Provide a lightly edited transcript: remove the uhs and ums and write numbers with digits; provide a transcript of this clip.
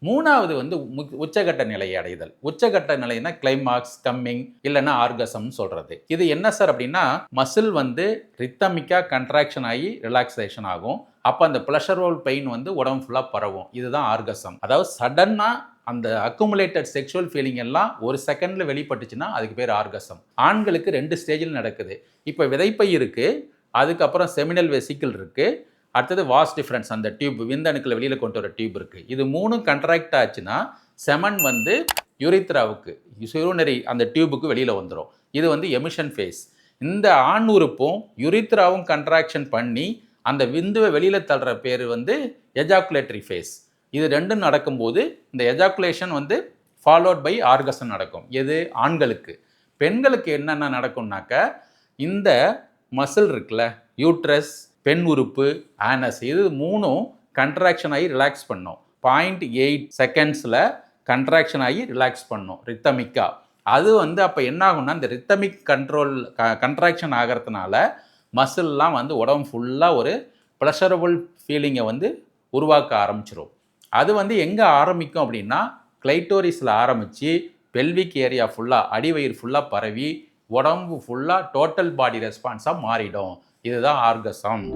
மூணாவது வந்து உச்சகட்ட நிலையை அடைதல். உச்சகட்ட நிலைன்னா கிளைமாக்ஸ், கம்மிங் இல்லைன்னா ஆர்கசம்னு சொல்றது. இது என்ன சார் அப்படின்னா, மசில் வந்து ரித்தமிக்கா கன்ட்ராக்ஷன் ஆகி ரிலாக்ஸேஷன் ஆகும். அப்போ அந்த பிளஷரபுள் பெயின் வந்து உடம்பு ஃபுல்லாக பரவும். இதுதான் ஆர்கசம். அதாவது சடனாக அந்த அக்குமுலேட்டட் செக்ஷுவல் ஃபீலிங் எல்லாம் ஒரு செகண்டில் வெளிப்பட்டுச்சுன்னா அதுக்கு பேர் ஆர்கசம். ஆண்களுக்கு 2 ஸ்டேஜில் நடக்குது. இப்போ விதைப்பை இருக்குது, அதுக்கப்புறம் செமினல் வெசிக்கிள் இருக்குது, அடுத்தது வாஸ் டிஃபரன்ஸ் அந்த டியூப் விந்தணுக்களை வெளியில் கொண்டு வர டியூப் இருக்குது. இது 3ம் கண்ட்ராக்ட் ஆச்சுன்னா செமன் வந்து யூரித்ராவுக்கு யூரினரி அந்த டியூபுக்கு வெளியில் வந்துடும். இது வந்து எமிஷன் ஃபேஸ். இந்த ஆண் உறுப்பும் யூரித்ராவும் கண்ட்ராக்ஷன் பண்ணி அந்த விந்துவை வெளியில் தள்ளுற பேர் வந்து எஜாக்குலேட்டரி ஃபேஸ். இது ரெண்டும் நடக்கும்போது இந்த எஜாக்குலேஷன் வந்து ஃபாலோட் பை ஆர்கசம் நடக்கும். எது ஆண்களுக்கு. பெண்களுக்கு என்னென்ன நடக்கும்னாக்க இந்த மசில் இருக்குல்ல, யூட்ரஸ், பெண் உறுப்பு, ஆனஸ், இது 3ம் கண்ட்ராக்ஷன் ஆகி ரிலாக்ஸ் பண்ணும். 0.8 செகண்ட்ஸில் கண்ட்ராக்ஷன் ஆகி ரிலாக்ஸ் பண்ணும் ரித்தமிக்கா. அது வந்து அப்போ என்ன ஆகும்னா இந்த ரித்தமிக் கண்ட்ராக்ஷன் ஆகிறதுனால மசில்லாம் வந்து உடம்பு ஃபுல்லாக ஒரு ப்ளஷரபுள் ஃபீலிங்கை வந்து உருவாக்க ஆரம்பிச்சிடும். அது வந்து எங்கே ஆரம்பிக்கும் அப்படின்னா கிளைட்டோரிஸில் ஆரம்பித்து பெல்விக் ஏரியா ஃபுல்லாக அடிவயிறு ஃபுல்லாக பரவி உடம்பு ஃபுல்லாக டோட்டல் பாடி ரெஸ்பான்ஸாக மாறிடும். இதுதான் ஆர்கசம்.